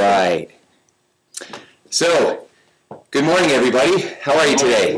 right. So, good morning, everybody. How are you today?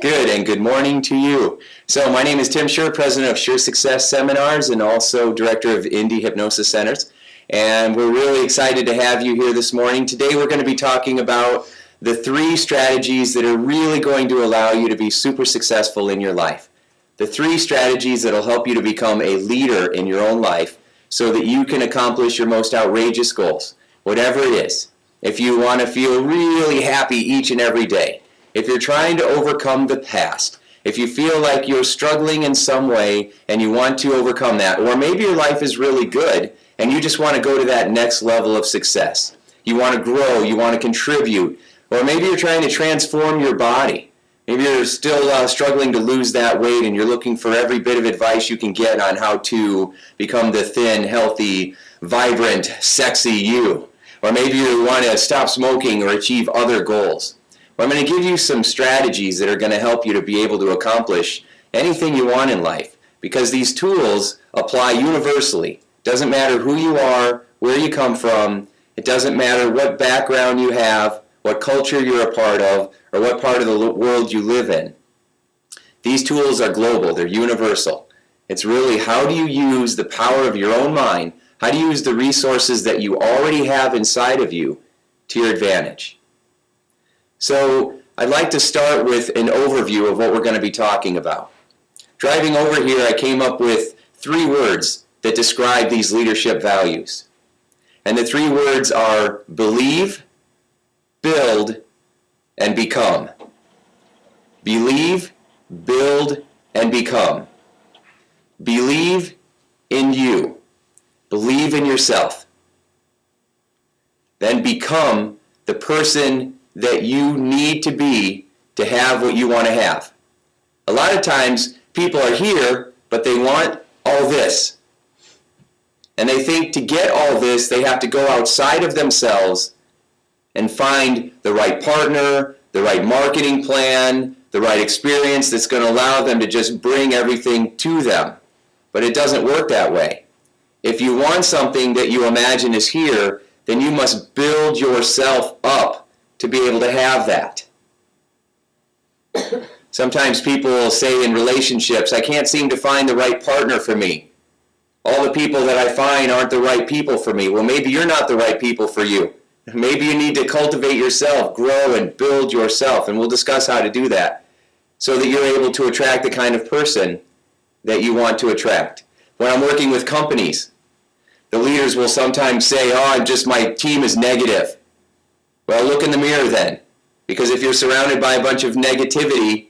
Good, and good morning to you. So, my name is Tim Scher, president of Scher Success Seminars and also director of Indie Hypnosis Centers. And we're really excited to have you here this morning. Today, we're going to be talking about the 3 strategies that are really going to allow you to be super successful in your life. The 3 strategies that will help you to become a leader in your own life so that you can accomplish your most outrageous goals, whatever it is. If you want to feel really happy each and every day, if you're trying to overcome the past, if you feel like you're struggling in some way and you want to overcome that, or maybe your life is really good and you just want to go to that next level of success. You want to grow, you want to contribute, or maybe you're trying to transform your body. Maybe you're still struggling to lose that weight and you're looking for every bit of advice you can get on how to become the thin, healthy, vibrant, sexy you. Or maybe you want to stop smoking or achieve other goals. Well, I'm going to give you some strategies that are going to help you to be able to accomplish anything you want in life, because these tools apply universally. Doesn't matter who you are, where you come from, it doesn't matter what background you have, what culture you're a part of, or what part of the world you live in. These tools are global, they're universal. It's really how do you use the power of your own mind, how do you use the resources that you already have inside of you to your advantage. So I'd like to start with an overview of what we're going to be talking about. Driving over here, I came up with 3 words that describe these leadership values. And the 3 words are believe, build, and become. Believe, build, and become. Believe in you. Believe in yourself. Then become the person that you need to be to have what you want to have. A lot of times people are here, but they want all this. And they think to get all this, they have to go outside of themselves and find the right partner, the right marketing plan, the right experience that's going to allow them to just bring everything to them. But it doesn't work that way. If you want something that you imagine is here, then you must build yourself up to be able to have that. Sometimes people will say in relationships, I can't seem to find the right partner for me. All the people that I find aren't the right people for me. Well, maybe you're not the right people for you. Maybe you need to cultivate yourself, grow and build yourself, and we'll discuss how to do that so that you're able to attract the kind of person that you want to attract. When I'm working with companies, the leaders will sometimes say, my team is negative. Well, look in the mirror then, because if you're surrounded by a bunch of negativity,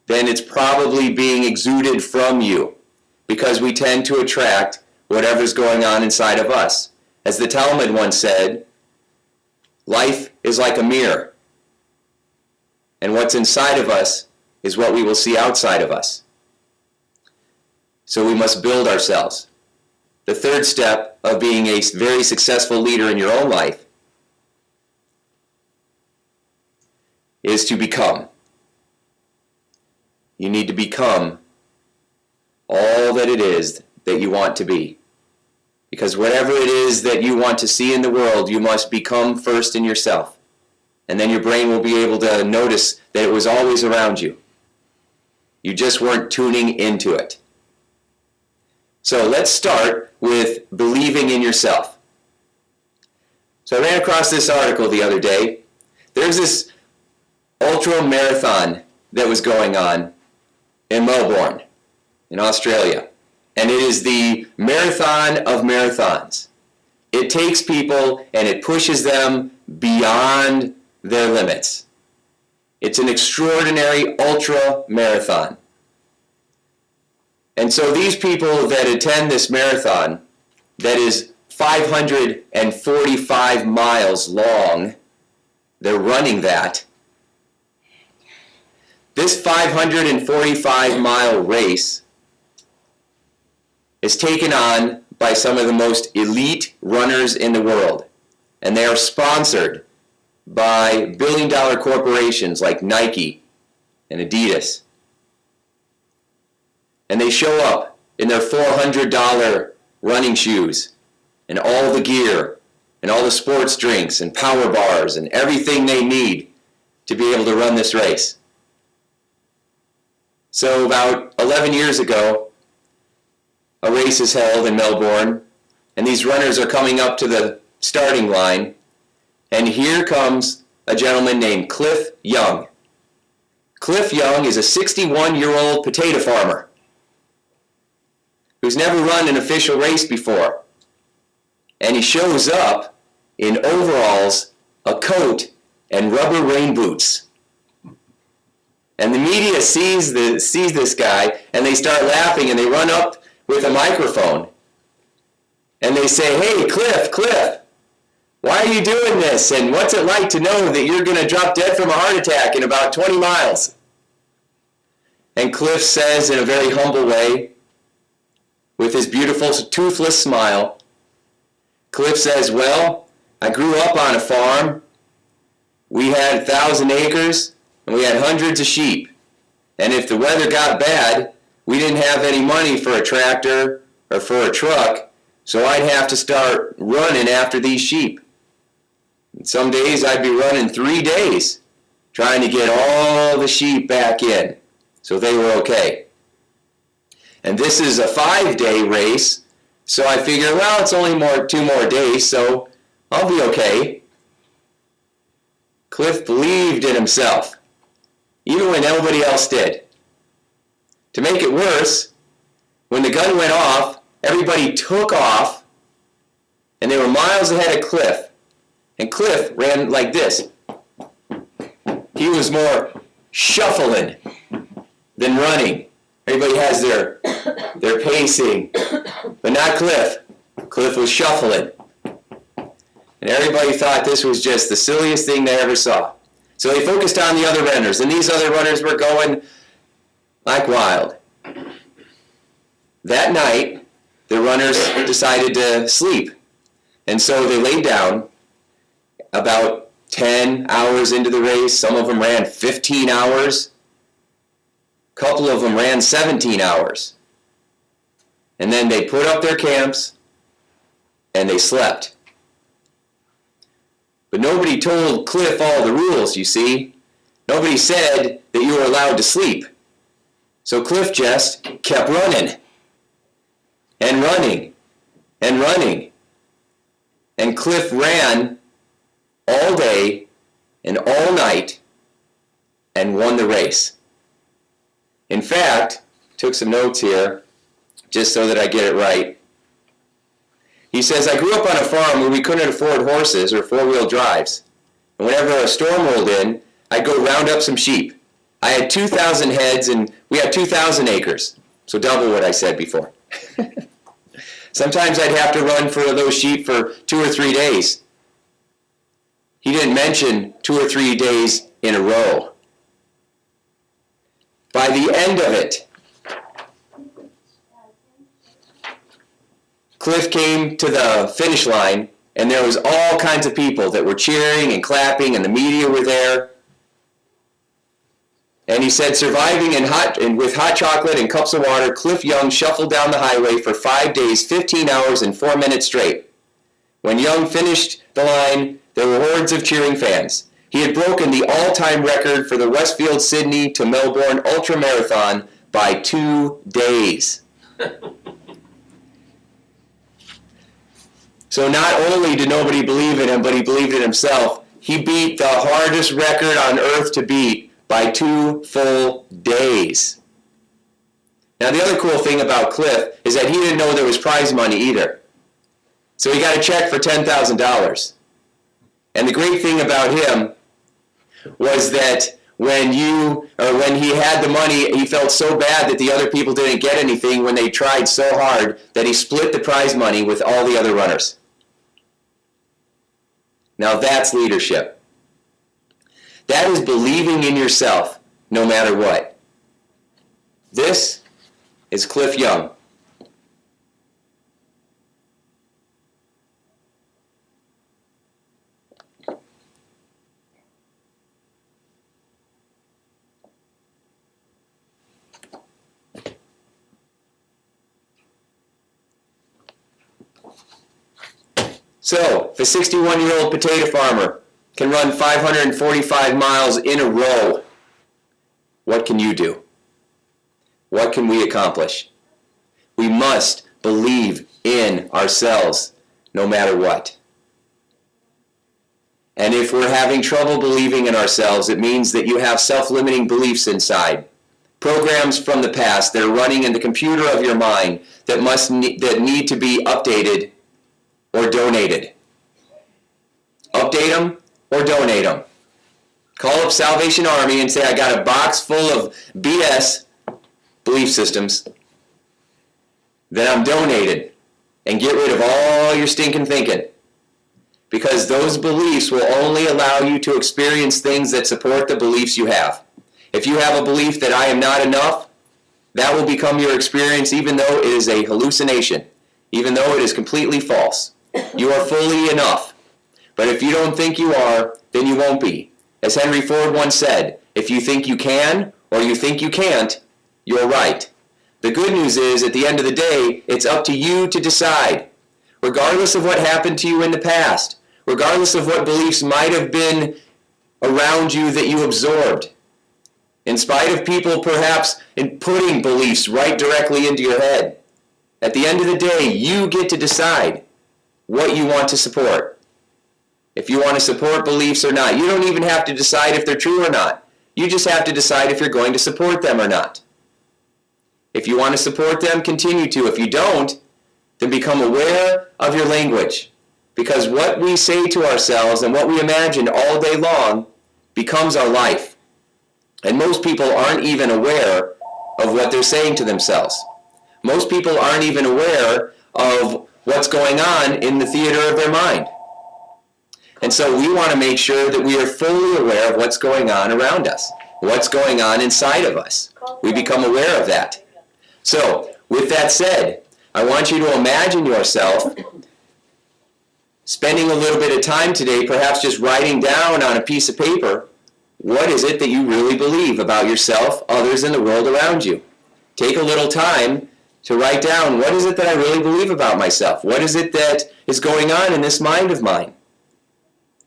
then it's probably being exuded from you, because we tend to attract whatever's going on inside of us. As the Talmud once said, life is like a mirror, and what's inside of us is what we will see outside of us. So we must build ourselves. The 3rd step of being a very successful leader in your own life is to become. You need to become all that it is that you want to be. Because whatever it is that you want to see in the world, you must become first in yourself. And then your brain will be able to notice that it was always around you. You just weren't tuning into it. So let's start with believing in yourself. So I ran across this article the other day. There's this ultra marathon that was going on in Melbourne, in Australia. And it is the marathon of marathons. It takes people and it pushes them beyond their limits. It's an extraordinary ultra marathon. And so these people that attend this marathon, that is 545 miles long, they're running that. This 545-mile race is taken on by some of the most elite runners in the world. And they are sponsored by billion-dollar corporations like Nike and Adidas. And they show up in their $400 running shoes and all the gear and all the sports drinks and power bars and everything they need to be able to run this race. So about 11 years ago, a race is held in Melbourne, and these runners are coming up to the starting line, and here comes a gentleman named Cliff Young. Cliff Young is a 61-year-old potato farmer who's never run an official race before. And he shows up in overalls, a coat, and rubber rain boots. And the media sees this guy, and they start laughing, and they run up with a microphone. And they say, "Hey, Cliff, why are you doing this? And what's it like to know that you're going to drop dead from a heart attack in about 20 miles? And Cliff says in a very humble way, with his beautiful toothless smile, Cliff says, "Well, I grew up on a farm. We had 1,000 acres, and we had hundreds of sheep. And if the weather got bad, we didn't have any money for a tractor or for a truck, so I'd have to start running after these sheep. And some days I'd be running 3 days trying to get all the sheep back in so they were okay. And this is a 5-day race, so I figure, well, it's only 2 more days, so I'll be okay." Cliff believed in himself, even when nobody else did. To make it worse, when the gun went off, everybody took off, and they were miles ahead of Cliff. And Cliff ran like this. He was more shuffling than running. Everybody has their pacing, but not Cliff. Cliff was shuffling. And everybody thought this was just the silliest thing they ever saw. So they focused on the other runners, and these other runners were going like wild. That night, the runners decided to sleep. And so they laid down about 10 hours into the race. Some of them ran 15 hours. A couple of them ran 17 hours. And then they put up their camps and they slept. But nobody told Cliff all the rules, you see. Nobody said that you were allowed to sleep. So Cliff just kept running and running and running. And Cliff ran all day and all night and won the race. In fact, took some notes here just so that I get it right. He says, "I grew up on a farm where we couldn't afford horses or four-wheel drives. And whenever a storm rolled in, I'd go round up some sheep. I had 2,000 heads and we had 2,000 acres. So double what I said before. Sometimes I'd have to run for those sheep for 2 or 3 days." He didn't mention 2 or 3 days in a row. By the end of it, Cliff came to the finish line, and there was all kinds of people that were cheering and clapping, and the media were there. And he said, surviving with hot chocolate and cups of water, Cliff Young shuffled down the highway for 5 days, 15 hours, and 4 minutes straight. When Young finished the line, there were hordes of cheering fans. He had broken the all-time record for the Westfield Sydney to Melbourne Ultra Marathon by 2 days. So not only did nobody believe in him, but he believed in himself. He beat the hardest record on earth to beat by 2 full days. Now the other cool thing about Cliff is that he didn't know there was prize money either. So he got a check for $10,000. And the great thing about him was that when he had the money, he felt so bad that the other people didn't get anything when they tried so hard that he split the prize money with all the other runners. Now that's leadership. That is believing in yourself no matter what. This is Cliff Young. So, if a 61-year-old potato farmer can run 545 miles in a row, what can you do? What can we accomplish? We must believe in ourselves no matter what. And if we're having trouble believing in ourselves, it means that you have self-limiting beliefs inside. Programs from the past that are running in the computer of your mind that need to be updated or donated. Update them or donate them. Call up Salvation Army and say, I got a box full of BS belief systems that I'm donated, and get rid of all your stinking thinking. Because those beliefs will only allow you to experience things that support the beliefs you have. If you have a belief that I am not enough, that will become your experience even though it is a hallucination, even though it is completely false. You are fully enough. But if you don't think you are, then you won't be. As Henry Ford once said, if you think you can or you think you can't, you're right. The good news is, at the end of the day, it's up to you to decide. Regardless of what happened to you in the past, regardless of what beliefs might have been around you that you absorbed, in spite of people perhaps putting beliefs right directly into your head, at the end of the day, you get to decide what you want to support. If you want to support beliefs or not. You don't even have to decide if they're true or not. You just have to decide if you're going to support them or not. If you want to support them, continue to. If you don't, then become aware of your language. Because what we say to ourselves and what we imagine all day long becomes our life. And most people aren't even aware of what they're saying to themselves. Most people aren't even aware of what's going on in the theater of their mind. And so we want to make sure that we are fully aware of what's going on around us, what's going on inside of us. We become aware of that. So, with that said, I want you to imagine yourself spending a little bit of time today, perhaps just writing down on a piece of paper, what is it that you really believe about yourself, others, and the world around you. Take a little time to write down, what is it that I really believe about myself? What is it that is going on in this mind of mine?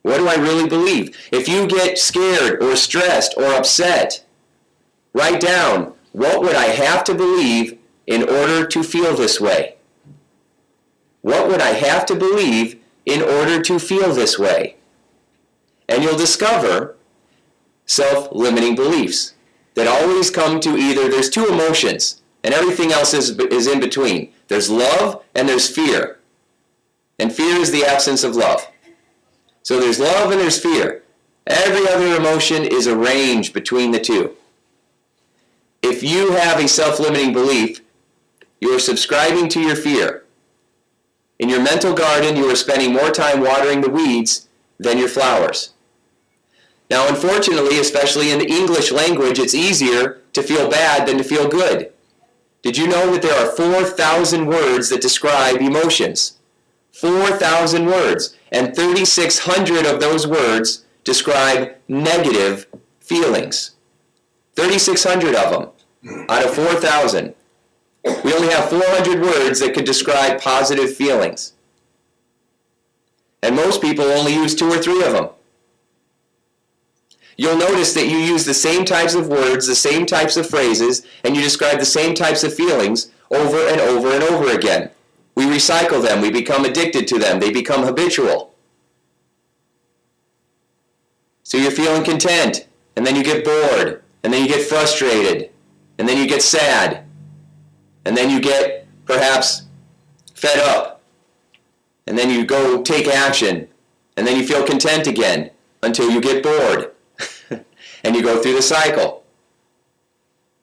What do I really believe? If you get scared or stressed or upset, write down, what would I have to believe in order to feel this way? What would I have to believe in order to feel this way? And you'll discover self-limiting beliefs that always come to either, there's two emotions, and everything else is in between. There's love and there's fear. And fear is the absence of love. So there's love and there's fear. Every other emotion is a range between the two. If you have a self-limiting belief, you are subscribing to your fear. In your mental garden, you are spending more time watering the weeds than your flowers. Now, unfortunately, especially in the English language, it's easier to feel bad than to feel good. Did you know that there are 4,000 words that describe emotions? 4,000 words. And 3,600 of those words describe negative feelings. 3,600 of them out of 4,000. We only have 400 words that could describe positive feelings. And most people only use 2 or 3 of them. You'll notice that you use the same types of words, the same types of phrases, and you describe the same types of feelings over and over and over again. We recycle them. We become addicted to them. They become habitual. So you're feeling content, and then you get bored, and then you get frustrated, and then you get sad, and then you get perhaps fed up, and then you go take action, and then you feel content again until you get bored, and you go through the cycle.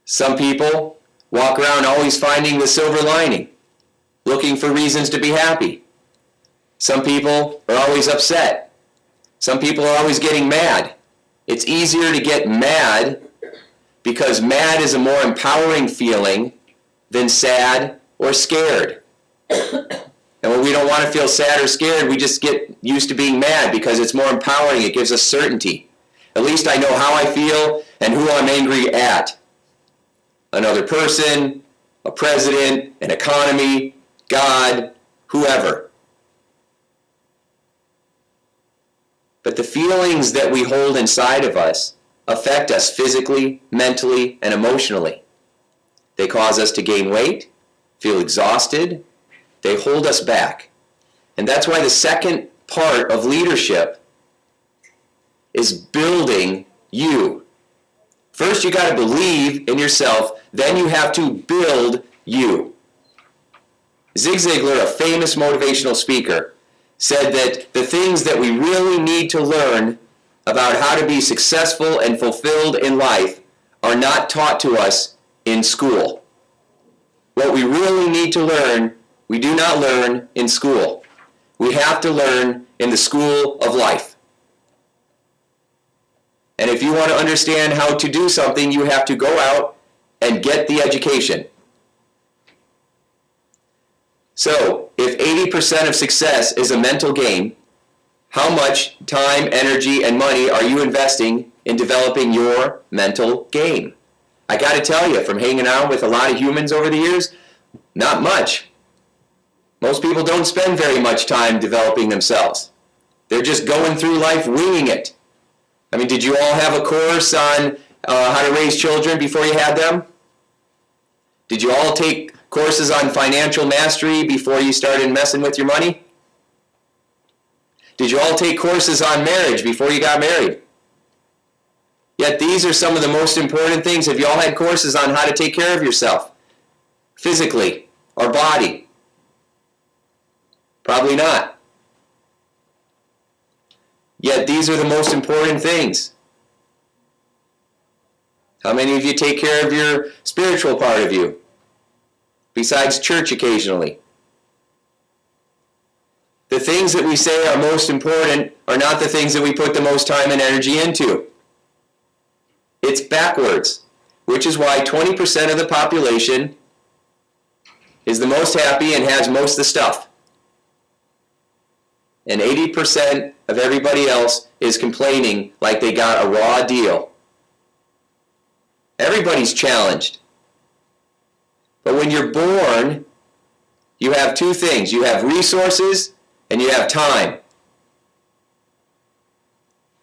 Some people walk around always finding the silver lining, looking for reasons to be happy. Some people are always upset. Some people are always getting mad. It's easier to get mad because mad is a more empowering feeling than sad or scared. And when we don't want to feel sad or scared, we just get used to being mad because it's more empowering. It gives us certainty. At least I know how I feel and who I'm angry at. Another person, a president, an economy, God, whoever. But the feelings that we hold inside of us affect us physically, mentally, and emotionally. They cause us to gain weight, feel exhausted. They hold us back. And that's why the second part of leadership is building you. First, you got to believe in yourself, then you have to build you. Zig Ziglar, a famous motivational speaker, said that the things that we really need to learn about how to be successful and fulfilled in life are not taught to us in school. What we really need to learn, we do not learn in school. We have to learn in the school of life. And if you want to understand how to do something, you have to go out and get the education. So, if 80% of success is a mental game, how much time, energy, and money are you investing in developing your mental game? I got to tell you, from hanging out with a lot of humans over the years, not much. Most people don't spend very much time developing themselves. They're just going through life winging it. I mean, did you all have a course on how to raise children before you had them? Did you all take courses on financial mastery before you started messing with your money? Did you all take courses on marriage before you got married? Yet these are some of the most important things. Have you all had courses on how to take care of yourself? Physically, or body? Probably not. Yet these are the most important things. How many of you take care of your spiritual part of you? Besides church occasionally. The things that we say are most important are not the things that we put the most time and energy into. It's backwards, which is why 20% of the population is the most happy and has most of the stuff. And 80% of everybody else is complaining like they got a raw deal. Everybody's challenged. But when you're born, you have two things. You have resources and you have time.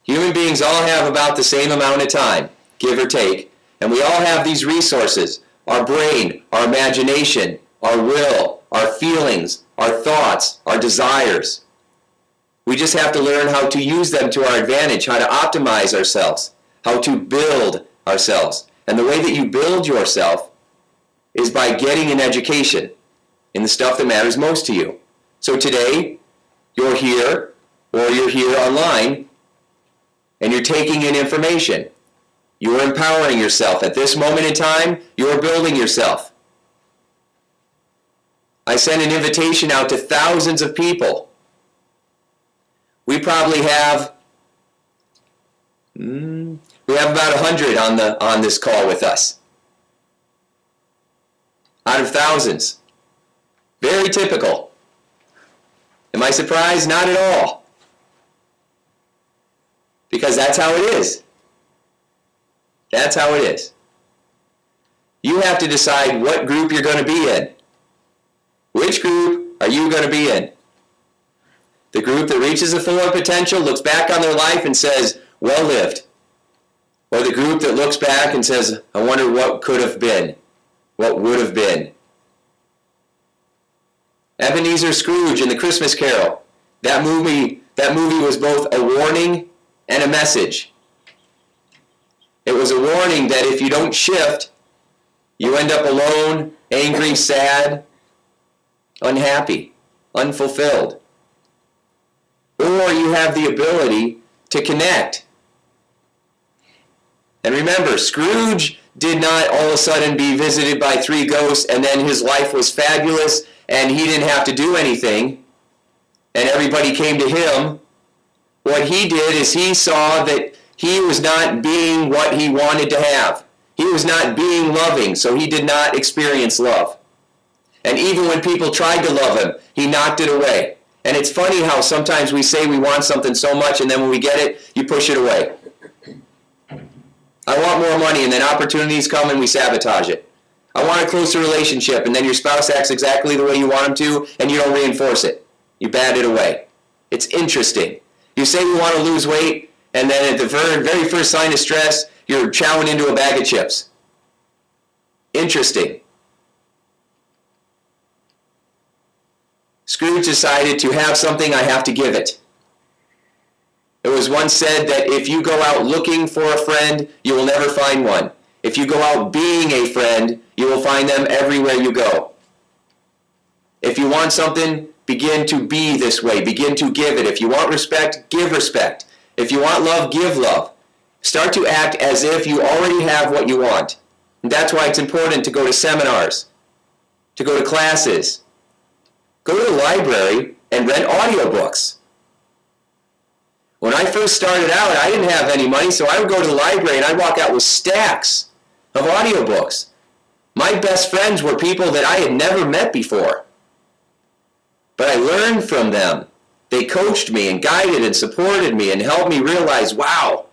Human beings all have about the same amount of time, give or take. And we all have these resources. Our brain, our imagination, our will, our feelings, our thoughts, our desires. We just have to learn how to use them to our advantage, how to optimize ourselves, how to build ourselves. And the way that you build yourself is by getting an education in the stuff that matters most to you. So today, you're here, or you're here online, and you're taking in information. You're empowering yourself. At this moment in time, you're building yourself. I sent an invitation out to thousands of people. We probably have about 100 on this call with us. Out of thousands. Very typical. Am I surprised? Not at all. Because that's how it is. That's how it is. You have to decide what group you're going to be in. Which group are you going to be in? The group that reaches the full potential, looks back on their life and says, well lived. Or the group that looks back and says, I wonder what could have been. What would have been. Ebenezer Scrooge in The Christmas Carol. That movie was both a warning and a message. It was a warning that if you don't shift, you end up alone, angry, sad, unhappy, unfulfilled. Or you have the ability to connect. And remember, Scrooge did not all of a sudden be visited by 3 ghosts and then his life was fabulous and he didn't have to do anything and everybody came to him. What he did is he saw that he was not being what he wanted to have. He was not being loving, so he did not experience love. And even when people tried to love him, he knocked it away. And it's funny how sometimes we say we want something so much and then when we get it, you push it away. I want more money, and then opportunities come and we sabotage it. I want a closer relationship, and then your spouse acts exactly the way you want them to, and you don't reinforce it. You bat it away. It's interesting. You say you want to lose weight, and then at the very first sign of stress, you're chowing into a bag of chips. Interesting. Scrooge decided to have something, I have to give it. It was once said that if you go out looking for a friend, you will never find one. If you go out being a friend, you will find them everywhere you go. If you want something, begin to be this way. Begin to give it. If you want respect, give respect. If you want love, give love. Start to act as if you already have what you want. And that's why it's important to go to seminars, to go to classes. Go to the library and rent audiobooks. When I first started out, I didn't have any money, so I would go to the library and I'd walk out with stacks of audiobooks. My best friends were people that I had never met before. But I learned from them. They coached me and guided and supported me and helped me realize, wow,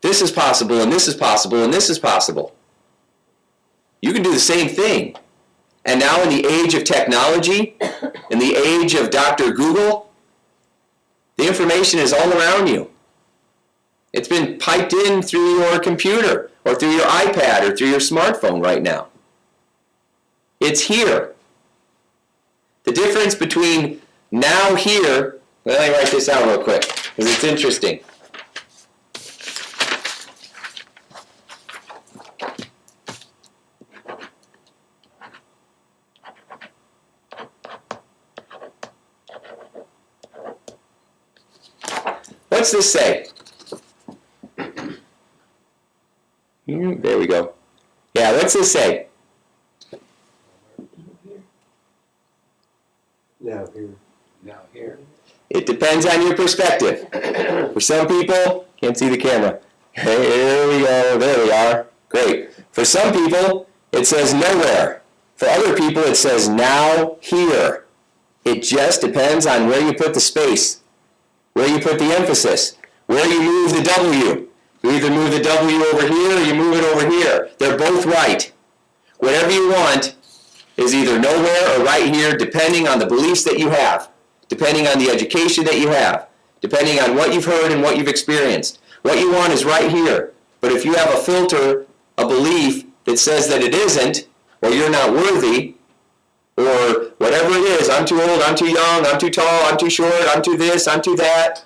this is possible and this is possible and this is possible. You can do the same thing. And now in the age of technology, in the age of Dr. Google, the information is all around you. It's been piped in through your computer or through your iPad or through your smartphone right now. It's here. The difference between now here, let me write this out real quick because it's interesting. What's this say? There we go. Yeah, what's this say? Now here. Now here. It depends on your perspective. For some people, can't see the camera. Here we go. There we are. Great. For some people, it says nowhere. For other people, it says now here. It just depends on where you put the space, where you put the emphasis, where you move the W. You either move the W over here or you move it over here. They're both right. Whatever you want is either nowhere or right here, depending on the beliefs that you have, depending on the education that you have, depending on what you've heard and what you've experienced. What you want is right here. But if you have a filter, a belief that says that it isn't, or you're not worthy, or whatever it is, I'm too old, I'm too young, I'm too tall, I'm too short, I'm too this, I'm too that,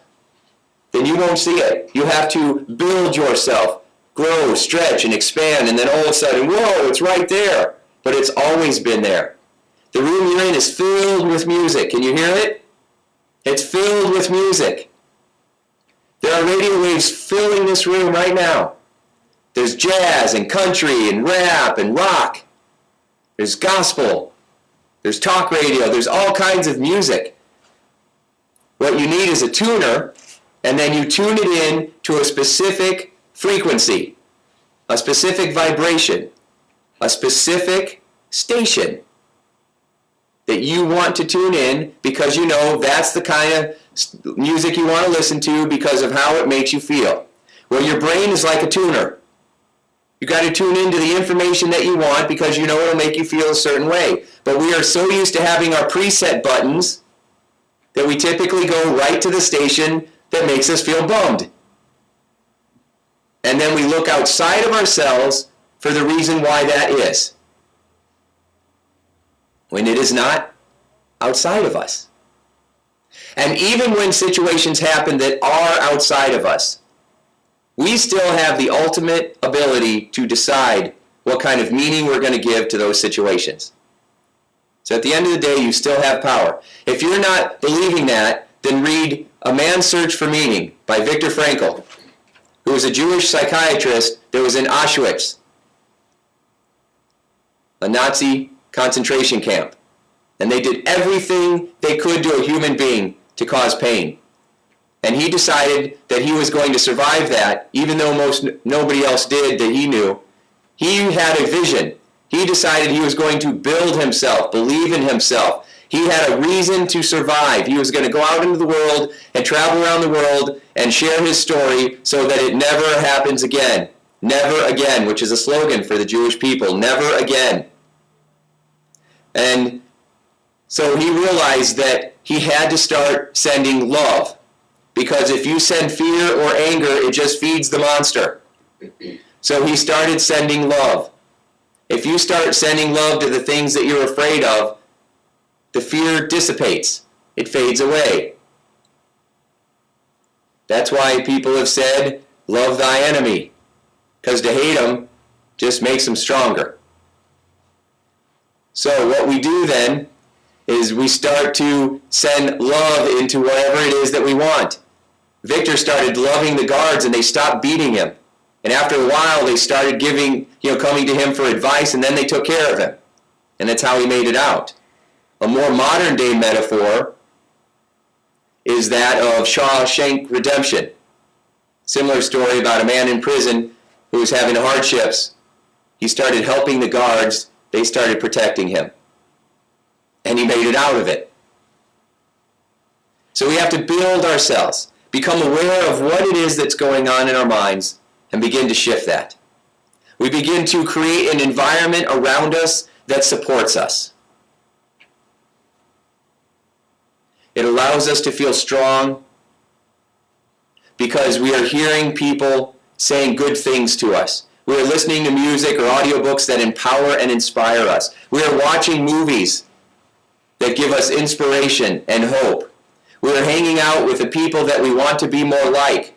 then you won't see it. You have to build yourself, grow, stretch, and expand, and then all of a sudden, whoa, it's right there. But it's always been there. The room you're in is filled with music. Can you hear it? It's filled with music. There are radio waves filling this room right now. There's jazz and country and rap and rock. There's gospel. There's talk radio. There's all kinds of music. What you need is a tuner, and then you tune it in to a specific frequency, a specific vibration, a specific station that you want to tune in because you know that's the kind of music you want to listen to because of how it makes you feel. Well, your brain is like a tuner. You got to tune into the information that you want because you know it'll make you feel a certain way. But we are so used to having our preset buttons that we typically go right to the station that makes us feel bummed. And then we look outside of ourselves for the reason why that is, when it is not outside of us. And even when situations happen that are outside of us, we still have the ultimate ability to decide what kind of meaning we're going to give to those situations. So at the end of the day, you still have power. If you're not believing that, then read A Man's Search for Meaning by Viktor Frankl, who was a Jewish psychiatrist that was in Auschwitz, a Nazi concentration camp. And they did everything they could to a human being to cause pain. And he decided that he was going to survive that, even though nobody else did that he knew. He had a vision. He decided he was going to build himself, believe in himself. He had a reason to survive. He was going to go out into the world and travel around the world and share his story so that it never happens again. Never again, which is a slogan for the Jewish people. Never again. And so he realized that he had to start sending love. Because if you send fear or anger, it just feeds the monster. So he started sending love. If you start sending love to the things that you're afraid of, the fear dissipates. It fades away. That's why people have said, love thy enemy. Because to hate them just makes them stronger. So what we do then is we start to send love into whatever it is that we want. Victor started loving the guards and they stopped beating him. And after a while they started coming to him for advice, and then they took care of him. And that's how he made it out. A more modern day metaphor is that of Shawshank Redemption. Similar story about a man in prison who was having hardships. He started helping the guards. They started protecting him. And he made it out of it. So we have to build ourselves, become aware of what it is that's going on in our minds, and begin to shift that. We begin to create an environment around us that supports us. It allows us to feel strong because we are hearing people saying good things to us. We are listening to music or audiobooks that empower and inspire us. We are watching movies that give us inspiration and hope. We are hanging out with the people that we want to be more like.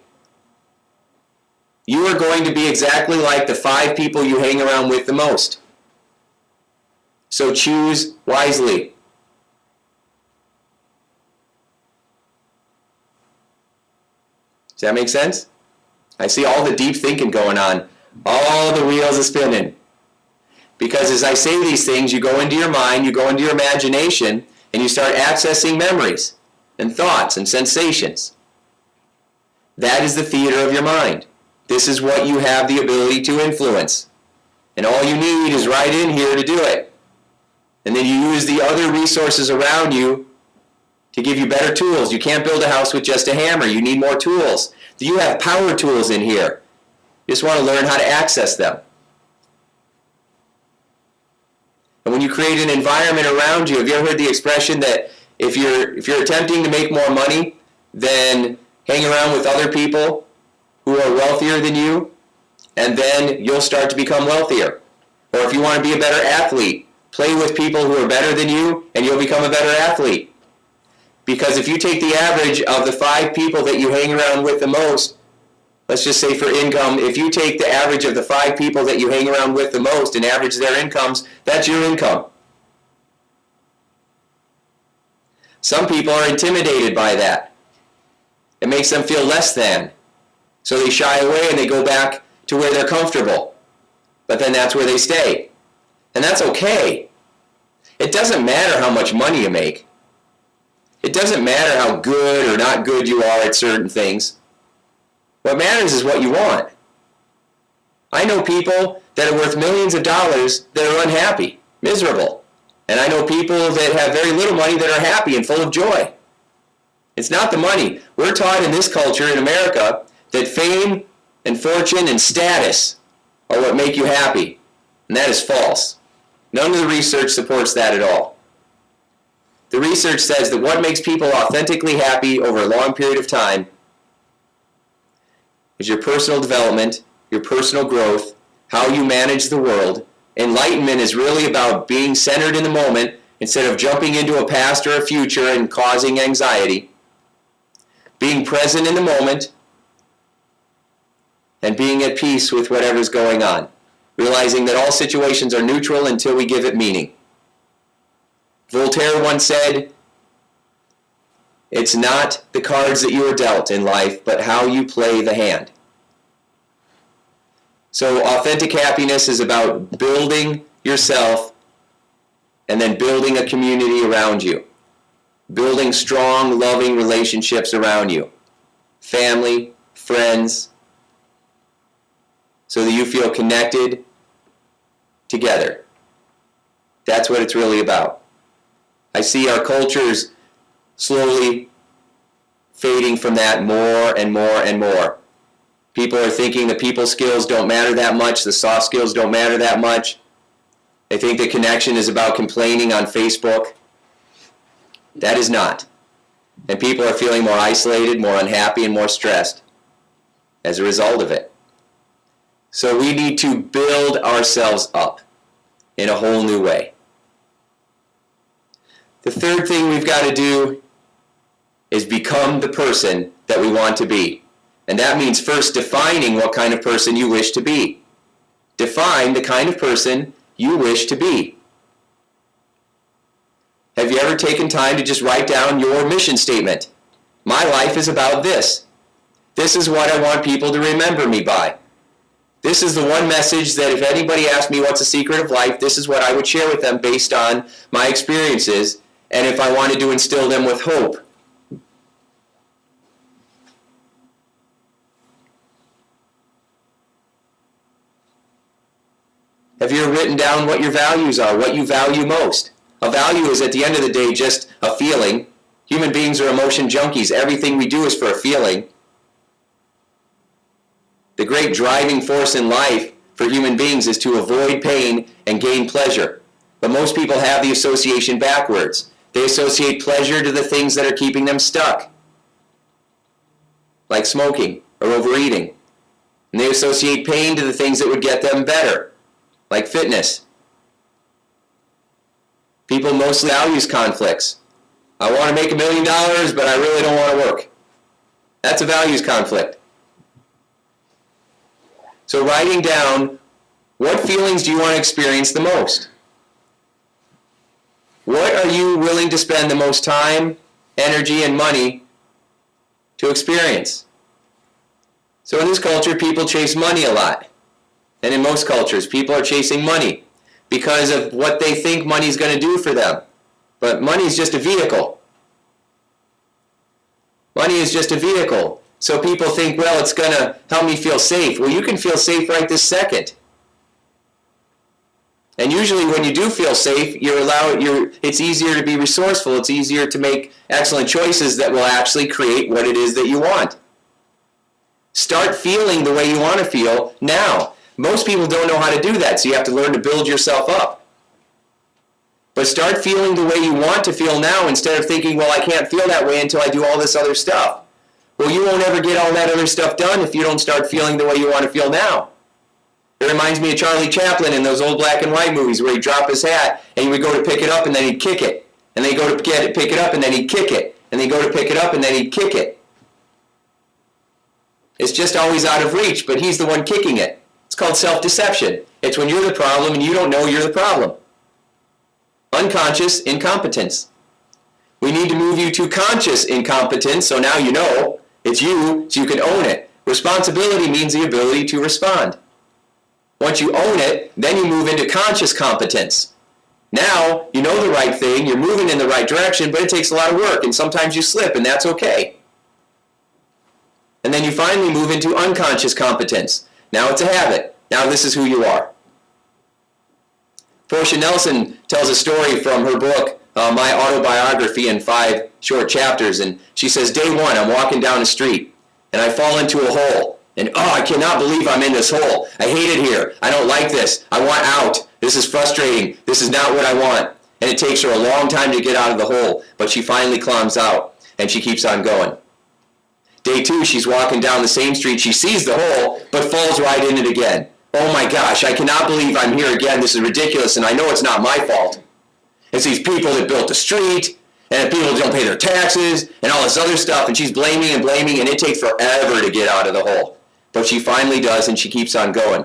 You are going to be exactly like the 5 people you hang around with the most. So choose wisely. Does that make sense? I see all the deep thinking going on. All the wheels are spinning. Because as I say these things, you go into your mind, you go into your imagination, and you start accessing memories and thoughts and sensations. That is the theater of your mind. This is what you have the ability to influence. And all you need is right in here to do it. And then you use the other resources around you to give you better tools. You can't build a house with just a hammer. You need more tools. You have power tools in here. You just want to learn how to access them. And when you create an environment around you, have you ever heard the expression that if you're attempting to make more money, then hang around with other people who are wealthier than you, and then you'll start to become wealthier. Or if you want to be a better athlete, play with people who are better than you, and you'll become a better athlete. Because if you take the average of the 5 people that you hang around with the most, let's just say for income, if you take the average of the 5 people that you hang around with the most and average their incomes, that's your income. Some people are intimidated by that. It makes them feel less than. So they shy away and they go back to where they're comfortable. But then that's where they stay. And that's okay. It doesn't matter how much money you make. It doesn't matter how good or not good you are at certain things. What matters is what you want. I know people that are worth millions of dollars that are unhappy, miserable. And I know people that have very little money that are happy and full of joy. It's not the money. We're taught in this culture in America that fame and fortune and status are what make you happy. And that is false. None of the research supports that at all. The research says that what makes people authentically happy over a long period of time is your personal development, your personal growth, how you manage the world. Enlightenment is really about being centered in the moment instead of jumping into a past or a future and causing anxiety. Being present in the moment and being at peace with whatever's going on. Realizing that all situations are neutral until we give it meaning. Voltaire once said, "It's not the cards that you are dealt in life, but how you play the hand." So authentic happiness is about building yourself and then building a community around you. Building strong, loving relationships around you. Family, friends, so that you feel connected together. That's what it's really about. I see our cultures slowly fading from that more and more and more. People are thinking the people skills don't matter that much, the soft skills don't matter that much. They think the connection is about complaining on Facebook. That is not. And people are feeling more isolated, more unhappy, and more stressed as a result of it. So we need to build ourselves up in a whole new way. The third thing we've got to do is become the person that we want to be. And that means first defining what kind of person you wish to be. Define the kind of person you wish to be. Have you ever taken time to just write down your mission statement? My life is about this. This is what I want people to remember me by. This is the one message that if anybody asked me what's the secret of life, this is what I would share with them based on my experiences, and if I wanted to instill them with hope. Have you ever written down what your values are, what you value most? A value is, at the end of the day, just a feeling. Human beings are emotion junkies. Everything we do is for a feeling. The great driving force in life for human beings is to avoid pain and gain pleasure. But most people have the association backwards. They associate pleasure to the things that are keeping them stuck, like smoking or overeating. And they associate pain to the things that would get them better, like fitness. People mostly values conflicts. I want to make $1 million, but I really don't want to work. That's a values conflict. So writing down, what feelings do you want to experience the most? What are you willing to spend the most time, energy, and money to experience? So in this culture, people chase money a lot. And in most cultures, people are chasing money because of what they think money is going to do for them. But money is just a vehicle. Money is just a vehicle. So people think, well, it's going to help me feel safe. Well, you can feel safe right this second. And usually when you do feel safe, it's easier to be resourceful. It's easier to make excellent choices that will actually create what it is that you want. Start feeling the way you want to feel now. Most people don't know how to do that, so you have to learn to build yourself up. But start feeling the way you want to feel now instead of thinking, well, I can't feel that way until I do all this other stuff. Well, you won't ever get all that other stuff done if you don't start feeling the way you want to feel now. It reminds me of Charlie Chaplin in those old black and white movies where he'd drop his hat and he would go to pick it up and then he'd kick it. And then he'd go to pick it up and then he'd kick it. And then he'd go to pick it up and then he'd kick it. It's just always out of reach, but he's the one kicking it. It's called self-deception. It's when you're the problem and you don't know you're the problem. Unconscious incompetence. We need to move you to conscious incompetence, so now you know it's you, so you can own it. Responsibility means the ability to respond. Once you own it, then you move into conscious competence. Now, you know the right thing, you're moving in the right direction, but it takes a lot of work, and sometimes you slip, and that's okay. And then you finally move into unconscious competence. Now it's a habit. Now this is who you are. Portia Nelson tells a story from her book, My Autobiography, in 5 short chapters, and she says, day one, I'm walking down the street, and I fall into a hole. And, I cannot believe I'm in this hole. I hate it here. I don't like this. I want out. This is frustrating. This is not what I want. And it takes her a long time to get out of the hole, but she finally climbs out, and she keeps on going. Day two, she's walking down the same street. She sees the hole, but falls right in it again. Oh my gosh, I cannot believe I'm here again. This is ridiculous, and I know it's not my fault. It's these people that built the street, and people don't pay their taxes, and all this other stuff, and she's blaming, and it takes forever to get out of the hole. But she finally does, and she keeps on going.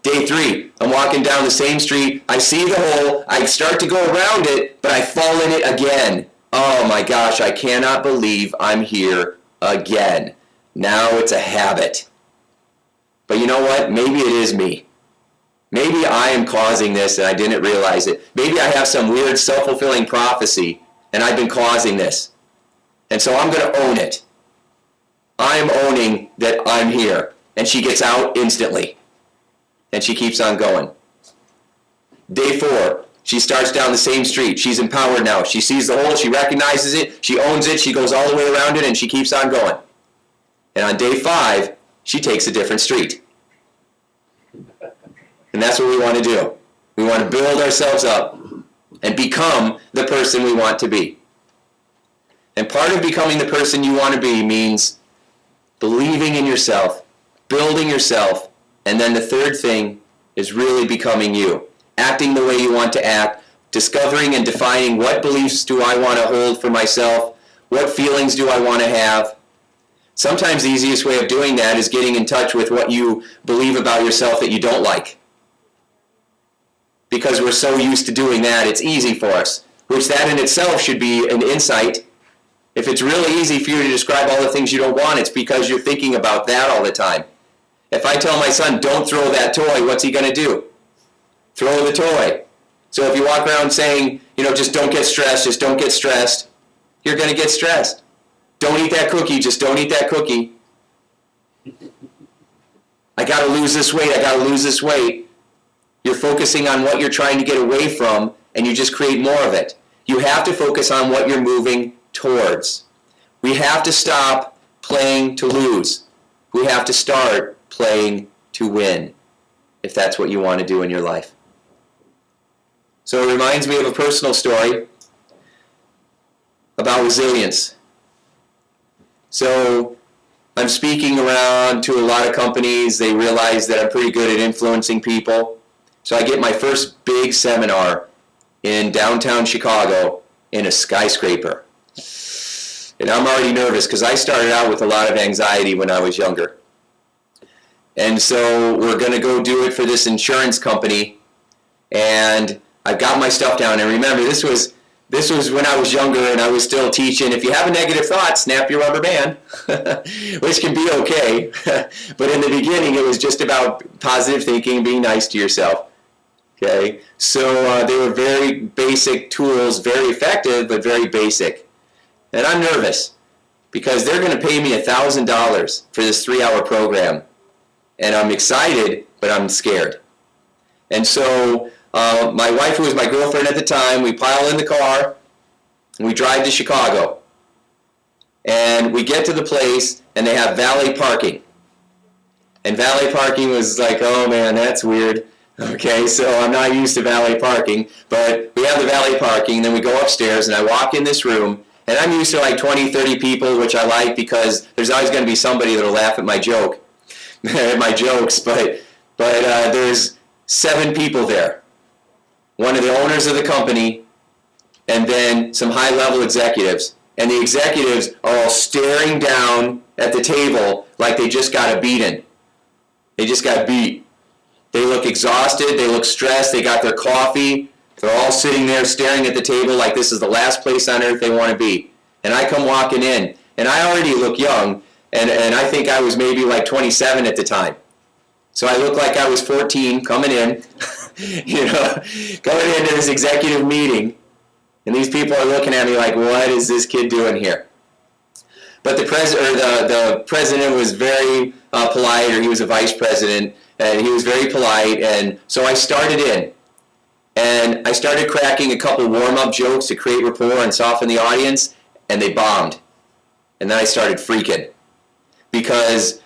Day three, I'm walking down the same street. I see the hole. I start to go around it, but I fall in it again. Oh my gosh, I cannot believe I'm here again. Now it's a habit. But you know what? Maybe it is me. Maybe I am causing this and I didn't realize it. Maybe I have some weird self-fulfilling prophecy and I've been causing this. And so I'm going to own it. I'm owning that I'm here. And she gets out instantly. And she keeps on going. Day four, she starts down the same street. She's empowered now. She sees the hole. She recognizes it. She owns it. She goes all the way around it and she keeps on going. And on day five, she takes a different street. And that's what we want to do. We want to build ourselves up and become the person we want to be. And part of becoming the person you want to be means believing in yourself, building yourself, and then the third thing is really becoming you. Acting the way you want to act, discovering and defining what beliefs do I want to hold for myself, what feelings do I want to have. Sometimes the easiest way of doing that is getting in touch with what you believe about yourself that you don't like. Because we're so used to doing that, it's easy for us, which that in itself should be an insight. If it's really easy for you to describe all the things you don't want, it's because you're thinking about that all the time. If I tell my son, don't throw that toy, what's he going to do? Throw the toy. So if you walk around saying, just don't get stressed, just don't get stressed, you're going to get stressed. Don't eat that cookie, just don't eat that cookie. I got to lose this weight, I got to lose this weight. You're focusing on what you're trying to get away from, and you just create more of it. You have to focus on what you're moving towards. We have to stop playing to lose. We have to start playing to win, if that's what you want to do in your life. So it reminds me of a personal story about resilience. So I'm speaking around to a lot of companies. They realize that I'm pretty good at influencing people. So I get my first big seminar in downtown Chicago in a skyscraper. And I'm already nervous because I started out with a lot of anxiety when I was younger. And so we're going to go do it for this insurance company. And I've got my stuff down. And remember, this was when I was younger and I was still teaching. If you have a negative thought, snap your rubber band, which can be okay. But in the beginning, it was just about positive thinking, being nice to yourself. Okay, so they were very basic tools, very effective, but very basic. And I'm nervous because they're going to pay me $1,000 for this 3-hour program. And I'm excited, but I'm scared. And so my wife, who was my girlfriend at the time, we pile in the car, and we drive to Chicago. And we get to the place, and they have valet parking. And valet parking was like, oh man, that's weird. Okay, so I'm not used to valet parking, but we have the valet parking, and then we go upstairs, and I walk in this room, and I'm used to like 20, 30 people, which I like because there's always going to be somebody that'll laugh at my joke, at my jokes, but there's 7 people there. One of the owners of the company, and then some high-level executives. And the executives are all staring down at the table like they just got a beating. They just got beat. They look exhausted, they look stressed, they got their coffee. They're all sitting there staring at the table like this is the last place on earth they want to be. And I come walking in, and I already look young, and I think I was maybe like 27 at the time. So I look like I was 14 coming in, going into this executive meeting, and these people are looking at me like, what is this kid doing here? But the president was very polite, or he was a vice president, and he was very polite, and so I started in. And I started cracking a couple warm-up jokes to create rapport and soften the audience, and they bombed. And then I started freaking. Because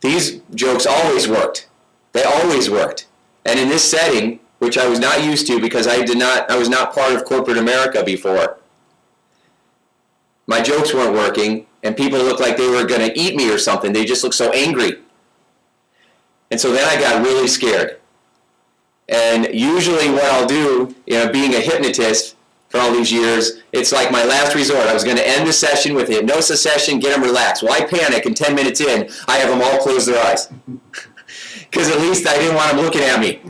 these jokes always worked. They always worked. And in this setting, which I was not used to because I was not part of corporate America before, my jokes weren't working, and people looked like they were going to eat me or something. They just looked so angry. And so then I got really scared. And usually what I'll do, being a hypnotist for all these years, it's like my last resort. I was going to end the session with a hypnosis session, get them relaxed. Well, I panic, and 10 minutes in, I have them all close their eyes. Because at least I didn't want them looking at me.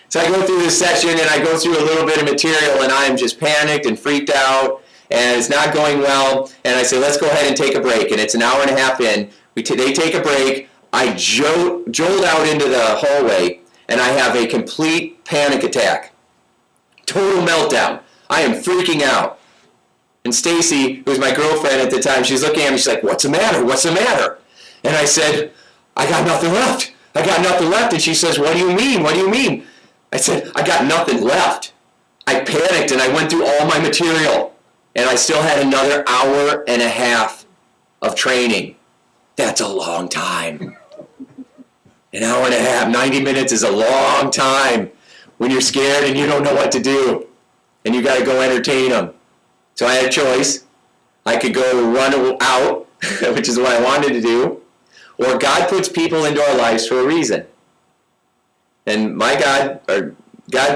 So I go through this session, and I go through a little bit of material, and I am just panicked and freaked out, and it's not going well. And I say, let's go ahead and take a break. And it's an hour and a half in. They take a break. I jolt out into the hallway, and I have a complete panic attack. Total meltdown. I am freaking out. And Stacy, who was my girlfriend at the time, she's looking at me, she's like, what's the matter? What's the matter? And I said, I got nothing left. I got nothing left. And she says, what do you mean? What do you mean? I said, I got nothing left. I panicked, and I went through all my material. And I still had another hour and a half of training. That's a long time. An hour and a half, 90 minutes is a long time when you're scared and you don't know what to do. And you got to go entertain them. So I had a choice. I could go run out, which is what I wanted to do, or God puts people into our lives for a reason. And God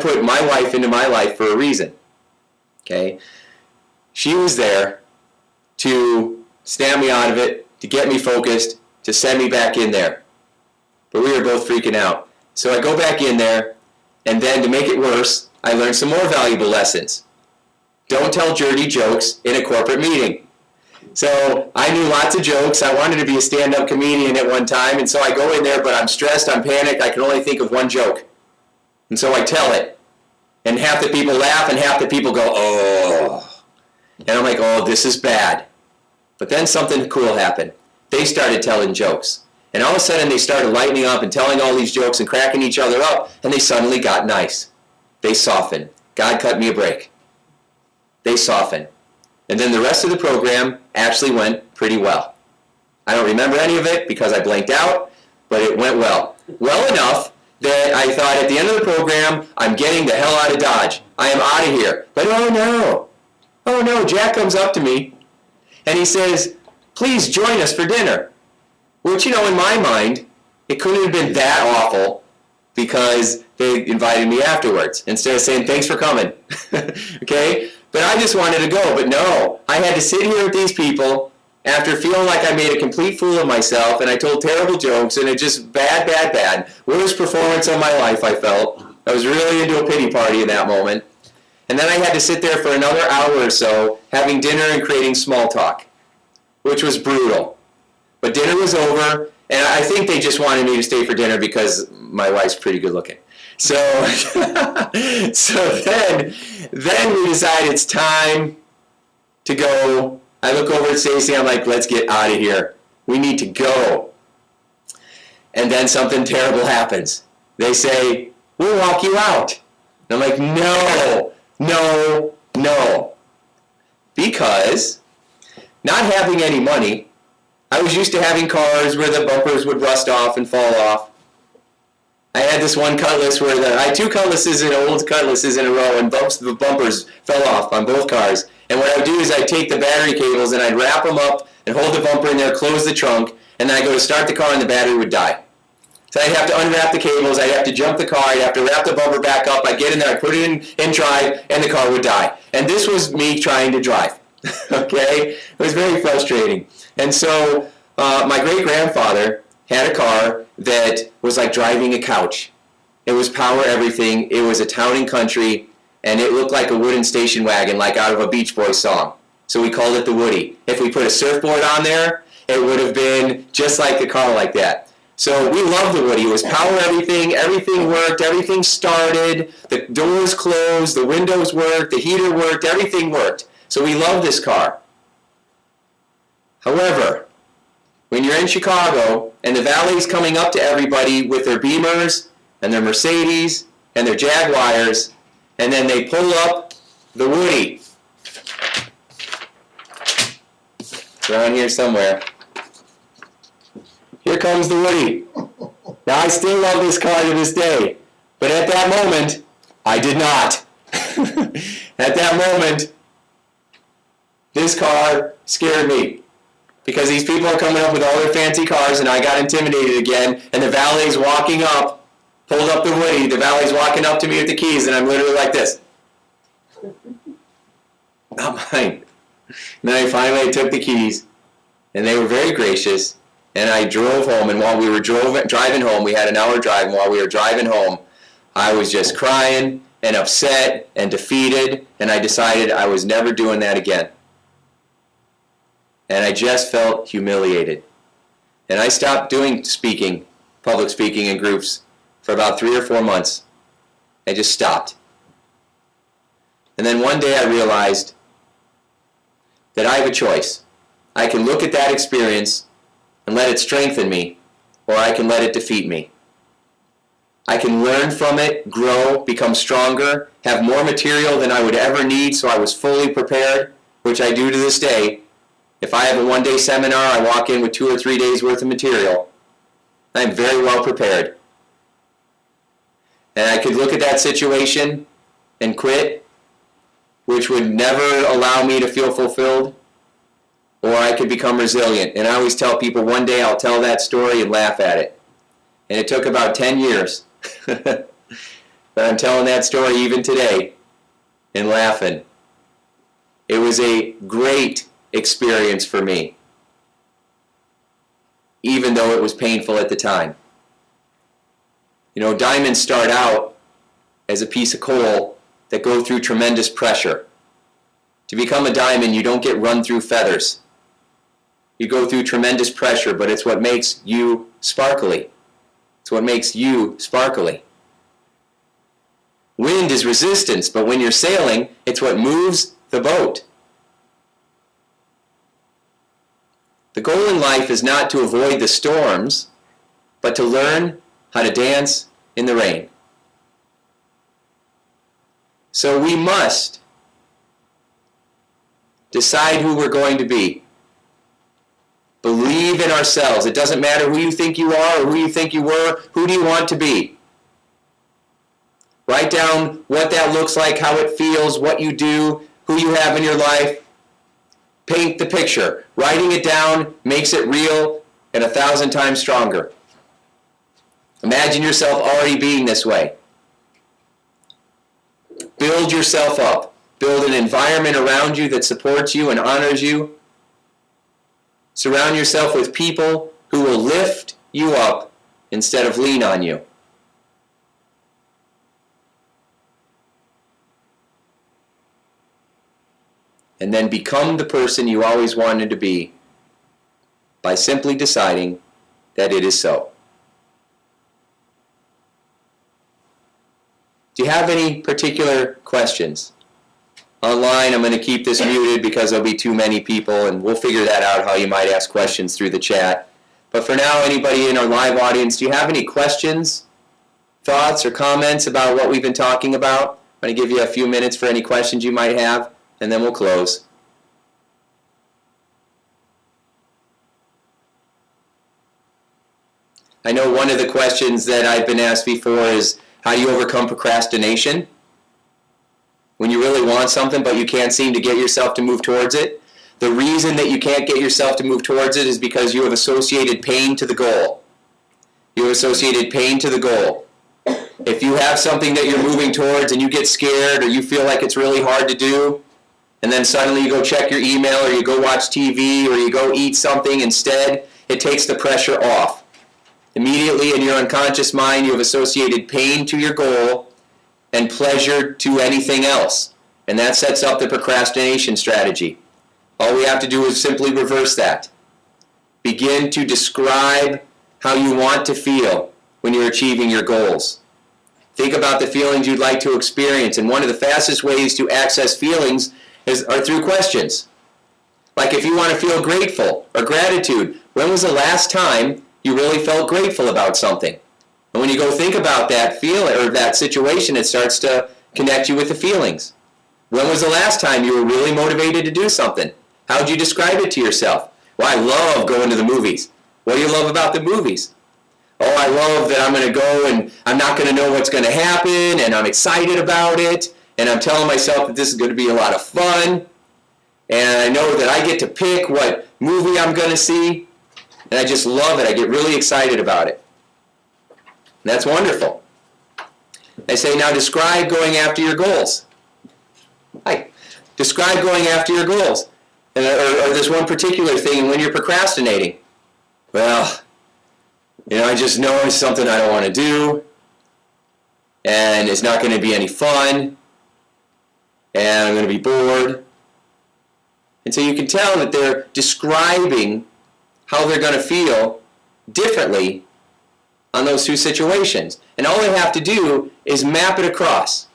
put my wife into my life for a reason. Okay? She was there to snap me out of it, to get me focused, to send me back in there. But we were both freaking out. So I go back in there, and then to make it worse, I learned some more valuable lessons. Don't tell dirty jokes in a corporate meeting. So I knew lots of jokes. I wanted to be a stand-up comedian at one time, and so I go in there, but I'm stressed, I'm panicked, I can only think of one joke. And so I tell it. And half the people laugh, and half the people go, oh. And I'm like, oh, this is bad. But then something cool happened. They started telling jokes. And all of a sudden they started lightening up and telling all these jokes and cracking each other up, and they suddenly got nice. They softened. God cut me a break. They softened. And then the rest of the program actually went pretty well. I don't remember any of it because I blanked out, but it went well. Well enough that I thought at the end of the program, I'm getting the hell out of Dodge. I am out of here. But oh no, Jack comes up to me and he says, please join us for dinner. Which, in my mind, it couldn't have been that awful because they invited me afterwards instead of saying, thanks for coming. Okay? But I just wanted to go. But no, I had to sit here with these people after feeling like I made a complete fool of myself and I told terrible jokes and it just bad. Worst performance of my life, I felt. I was really into a pity party in that moment. And then I had to sit there for another hour or so having dinner and creating small talk, which was brutal. But dinner was over, and I think they just wanted me to stay for dinner because my wife's pretty good looking. So, then we decided it's time to go. I look over at Stacy, I'm like, let's get out of here. We need to go. And then something terrible happens. They say, we'll walk you out. And I'm like, no. Because not having any money, I was used to having cars where the bumpers would rust off and fall off. I had this one Cutlass where I had two Cutlasses and old Cutlasses in a row, and the bumpers fell off on both cars. And what I would do is I'd take the battery cables and I'd wrap them up and hold the bumper in there, close the trunk, and then I'd go to start the car and the battery would die. So I'd have to unwrap the cables, I'd have to jump the car, I'd have to wrap the bumper back up, I'd get in there, I'd put it in drive, and the car would die. And this was me trying to drive. Okay? It was very frustrating. And so my great-grandfather had a car that was like driving a couch. It was power everything. It was a town and country, and it looked like a wooden station wagon, like out of a Beach Boys song. So we called it the Woody. If we put a surfboard on there, it would have been just like a car like that. So we loved the Woody. It was power everything. Everything worked. Everything started. The doors closed. The windows worked. The heater worked. Everything worked. So we loved this car. However, when you're in Chicago and the valet's coming up to everybody with their Beamers and their Mercedes and their Jaguars, and then they pull up the Woody. It's around here somewhere. Here comes the Woody. Now I still love this car to this day, but at that moment, I did not. At that moment, this car scared me. Because these people are coming up with all their fancy cars, and I got intimidated again, and the valet's walking up, pulled up the Woody, the valet's walking up to me with the keys, and I'm literally like this. Not mine. And then I took the keys, and they were very gracious, and I drove home, and while we were driving home, we had an hour drive, and while we were driving home, I was just crying and upset and defeated, and I decided I was never doing that again. And I just felt humiliated. And I stopped doing public speaking in groups for about 3 or 4 months. I just stopped. And then one day I realized that I have a choice. I can look at that experience and let it strengthen me, or I can let it defeat me. I can learn from it, grow, become stronger, have more material than I would ever need so I was fully prepared, which I do to this day. If I have a one-day seminar, I walk in with 2 or 3 days worth of material. I'm very well prepared. And I could look at that situation and quit, which would never allow me to feel fulfilled. or I could become resilient. And I always tell people one day I'll tell that story and laugh at it. And it took about 10 years. But I'm telling that story even today and laughing. It was a great experience for me, even though it was painful at the time. You know, diamonds start out as a piece of coal that go through tremendous pressure. To become a diamond, you don't get run through feathers. You go through tremendous pressure, but it's what makes you sparkly. It's what makes you sparkly. Wind is resistance, but when you're sailing, it's what moves the boat. The goal in life is not to avoid the storms, but to learn how to dance in the rain. So we must decide who we're going to be. Believe in ourselves. It doesn't matter who you think you are or who you think you were. Who do you want to be? Write down what that looks like, how it feels, what you do, who you have in your life. Paint the picture. Writing it down makes it real and 1,000 times stronger. Imagine yourself already being this way. Build yourself up. Build an environment around you that supports you and honors you. Surround yourself with people who will lift you up instead of lean on you. And then become the person you always wanted to be by simply deciding that it is so. Do you have any particular questions? Online, I'm going to keep this muted because there'll be too many people, and we'll figure that out, how you might ask questions through the chat. But for now, anybody in our live audience, do you have any questions, thoughts, or comments about what we've been talking about? I'm going to give you a few minutes for any questions you might have, and then we'll close. I know one of the questions that I've been asked before is, how do you overcome procrastination? When you really want something but you can't seem to get yourself to move towards it. The reason that you can't get yourself to move towards it is because you have associated pain to the goal. You have associated pain to the goal. If you have something that you're moving towards and you get scared or you feel like it's really hard to do, and then suddenly you go check your email or you go watch TV or you go eat something instead, it takes the pressure off. Immediately in your unconscious mind, you have associated pain to your goal and pleasure to anything else. And that sets up the procrastination strategy. All we have to do is simply reverse that. Begin to describe how you want to feel when you're achieving your goals. Think about the feelings you'd like to experience. And one of the fastest ways to access feelings are through questions. Like if you want to feel grateful or gratitude, when was the last time you really felt grateful about something? And when you go think about that feeling or that situation, it starts to connect you with the feelings. When was the last time you were really motivated to do something? How would you describe it to yourself? Well, I love going to the movies. What do you love about the movies? Oh, I love that I'm going to go and I'm not going to know what's going to happen, and I'm excited about it, and I'm telling myself that this is going to be a lot of fun, and I know that I get to pick what movie I'm going to see, and I just love it. I get really excited about it. That's wonderful. I say, now describe going after your goals. Hi. Describe going after your goals. Or this one particular thing when you're procrastinating. Well, I just know it's something I don't want to do, and it's not going to be any fun, and I'm going to be bored. And so you can tell that they're describing how they're going to feel differently on those two situations. And all they have to do is map it across.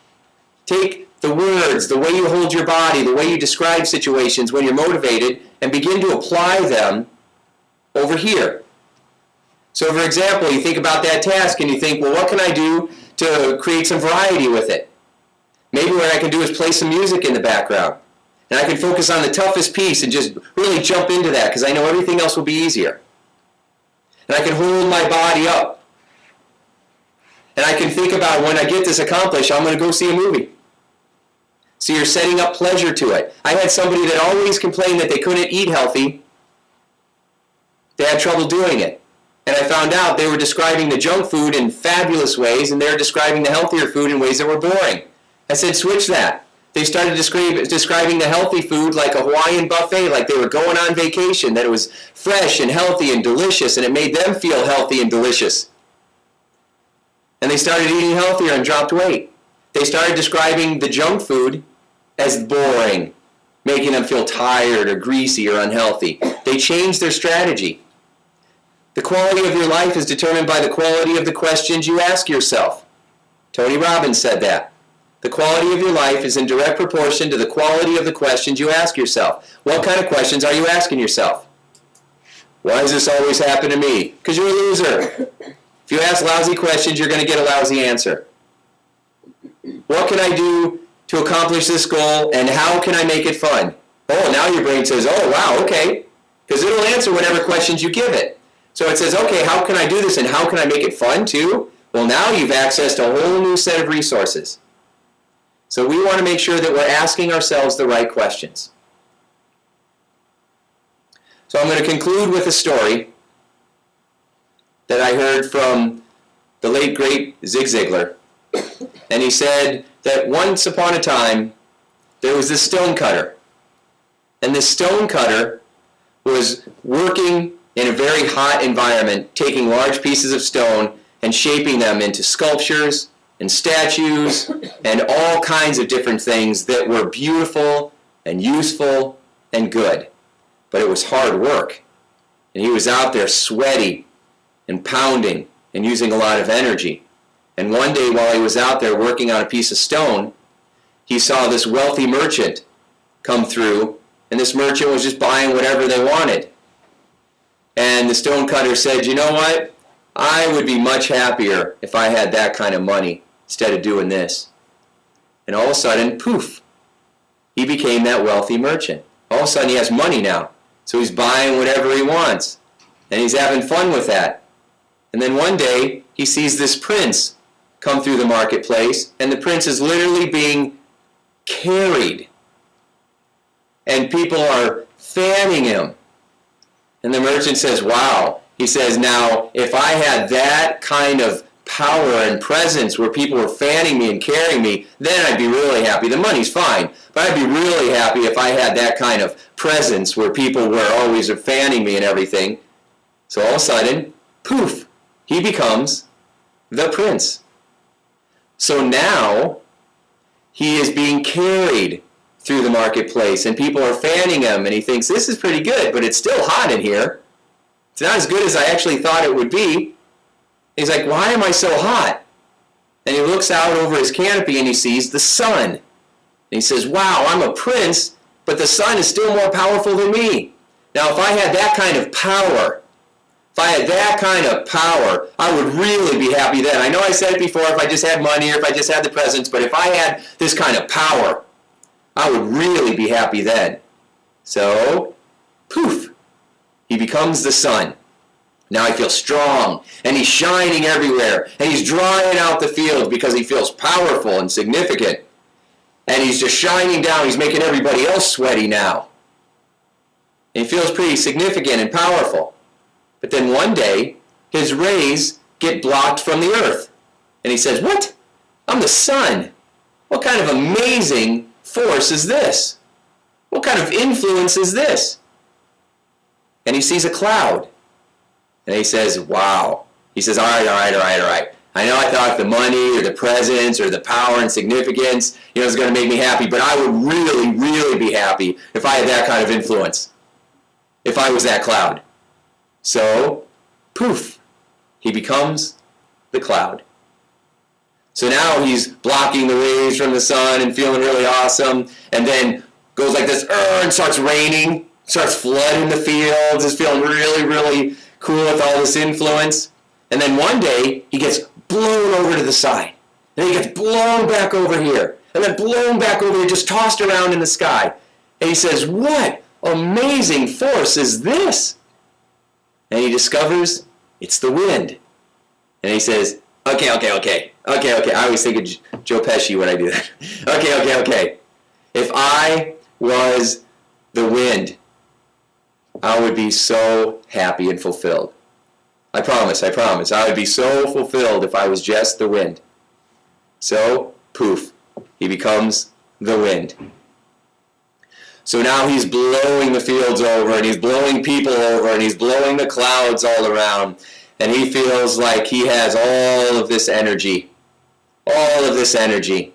Take the words, the way you hold your body, the way you describe situations when you're motivated, and begin to apply them over here. So for example, you think about that task and you think, well, what can I do to create some variety with it? Maybe what I can do is play some music in the background. And I can focus on the toughest piece and just really jump into that because I know everything else will be easier. And I can hold my body up. And I can think about when I get this accomplished, I'm going to go see a movie. So you're setting up pleasure to it. I had somebody that always complained that they couldn't eat healthy. They had trouble doing it. And I found out they were describing the junk food in fabulous ways, and they were describing the healthier food in ways that were boring. I said, switch that. They started describing the healthy food like a Hawaiian buffet, like they were going on vacation, that it was fresh and healthy and delicious, and it made them feel healthy and delicious. And they started eating healthier and dropped weight. They started describing the junk food as boring, making them feel tired or greasy or unhealthy. They changed their strategy. The quality of your life is determined by the quality of the questions you ask yourself. Tony Robbins said that. The quality of your life is in direct proportion to the quality of the questions you ask yourself. What kind of questions are you asking yourself? Why does this always happen to me? Because you're a loser. If you ask lousy questions, you're going to get a lousy answer. What can I do to accomplish this goal, and how can I make it fun? Oh, now your brain says, oh, wow, okay. Because it'll answer whatever questions you give it. So it says, okay, how can I do this, and how can I make it fun too? Well, now you've accessed a whole new set of resources. So we want to make sure that we're asking ourselves the right questions. So I'm going to conclude with a story that I heard from the late, great Zig Ziglar. And he said that once upon a time, there was this stone cutter. And this stone cutter was working in a very hot environment, taking large pieces of stone and shaping them into sculptures and statues and all kinds of different things that were beautiful and useful and good. But it was hard work. And he was out there sweaty and pounding and using a lot of energy. And one day while he was out there working on a piece of stone, he saw this wealthy merchant come through, and this merchant was just buying whatever they wanted. And the stonecutter said, you know what? I would be much happier if I had that kind of money instead of doing this. And all of a sudden, poof, he became that wealthy merchant. All of a sudden he has money now. So he's buying whatever he wants. And he's having fun with that. And then one day, he sees this prince come through the marketplace, and the prince is literally being carried. And people are fanning him. And the merchant says, wow. He says, now, if I had that kind of power and presence where people were fanning me and carrying me, then I'd be really happy. The money's fine, but I'd be really happy if I had that kind of presence where people were always fanning me and everything. So all of a sudden, poof, he becomes the prince. So now, he is being carried through the marketplace, and people are fanning him, and he thinks, this is pretty good, but it's still hot in here. It's not as good as I actually thought it would be. He's like, why am I so hot? And he looks out over his canopy, and he sees the sun. And he says, wow, I'm a prince, but the sun is still more powerful than me. Now, if I had that kind of power, I would really be happy then. I know I said it before, if I just had money or if I just had the presence, but if I had this kind of power, I would really be happy then. So, poof, he becomes the sun. Now I feel strong, and he's shining everywhere, and he's drying out the field because he feels powerful and significant. And he's just shining down. He's making everybody else sweaty now. And he feels pretty significant and powerful. But then one day, his rays get blocked from the earth. And he says, what? I'm the sun. What kind of amazing force is this? What kind of influence is this? And he sees a cloud. And he says, wow. He says, all right. I know I thought the money or the presence or the power and significance, is going to make me happy, but I would really, really be happy if I had that kind of influence, if I was that cloud. So, poof, he becomes the cloud. So now he's blocking the rays from the sun and feeling really awesome, and then goes like this, and starts raining, starts flooding the fields, is feeling really, really cool with all this influence. And then one day, he gets blown over to the side. And he gets blown back over here. And then blown back over here, just tossed around in the sky. And he says, what amazing force is this? And he discovers it's the wind. And he says, okay. I always think of Joe Pesci when I do that. Okay. If I was the wind, I would be so happy and fulfilled. I promise. I would be so fulfilled if I was just the wind. So, poof, he becomes the wind. So now he's blowing the fields over, and he's blowing people over, and he's blowing the clouds all around. And he feels like he has all of this energy. All of this energy.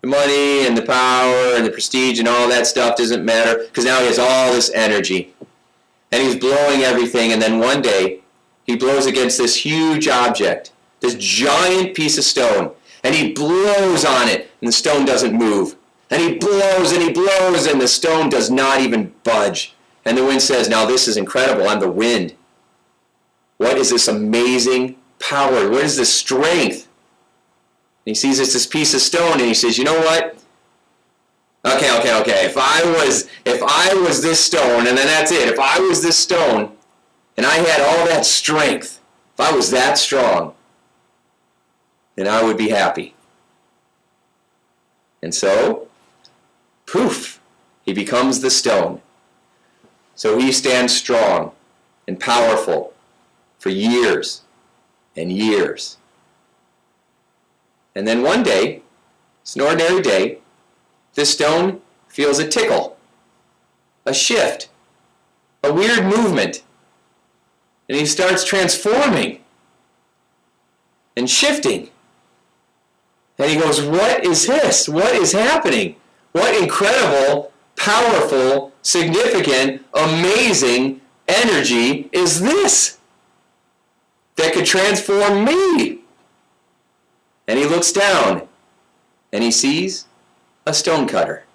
The money and the power and the prestige and all that stuff doesn't matter, because now he has all this energy. And he's blowing everything, and then one day he blows against this huge object, this giant piece of stone, and he blows on it, and the stone doesn't move. And he blows, and the stone does not even budge. And the wind says, now this is incredible. I'm the wind. What is this amazing power? What is this strength? And he sees it's this piece of stone, and he says, you know what? Okay. If I was this stone, and then that's it. If I was this stone, and I had all that strength, if I was that strong, then I would be happy. And so, poof, he becomes the stone. So he stands strong and powerful for years and years. And then one day, it's an ordinary day, this stone feels a tickle, a shift, a weird movement. And he starts transforming and shifting. And he goes, what is this? What is happening? What incredible, powerful, significant, amazing energy is this that could transform me? And he looks down and he sees a stonecutter.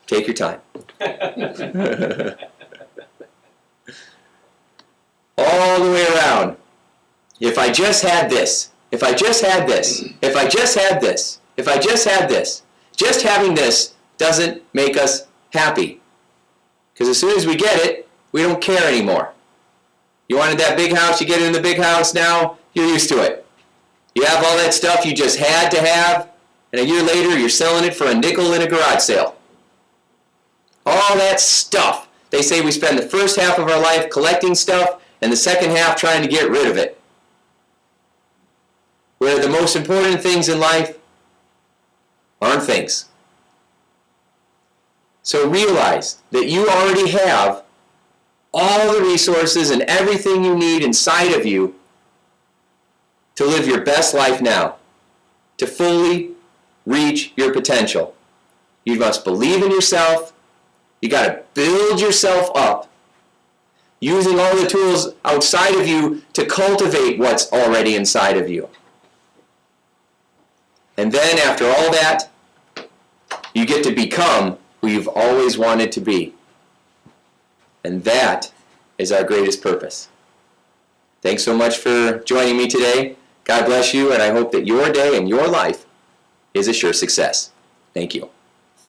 Take your time. All the way around. If I just had this, if I just had this, if I just had this, if I just had this, just having this doesn't make us happy. Because as soon as we get it, we don't care anymore. You wanted that big house, you get in the big house now, you're used to it. You have all that stuff you just had to have, and a year later you're selling it for a nickel in a garage sale. All that stuff. They say we spend the first half of our life collecting stuff, and the second half trying to get rid of it. Where the most important things in life aren't things. So realize that you already have all the resources and everything you need inside of you to live your best life now, to fully reach your potential. You must believe in yourself. You got to build yourself up using all the tools outside of you to cultivate what's already inside of you. And then after all that, you get to become who you've always wanted to be. And that is our greatest purpose. Thanks so much for joining me today. God bless you, and I hope that your day and your life is a sure success. Thank you.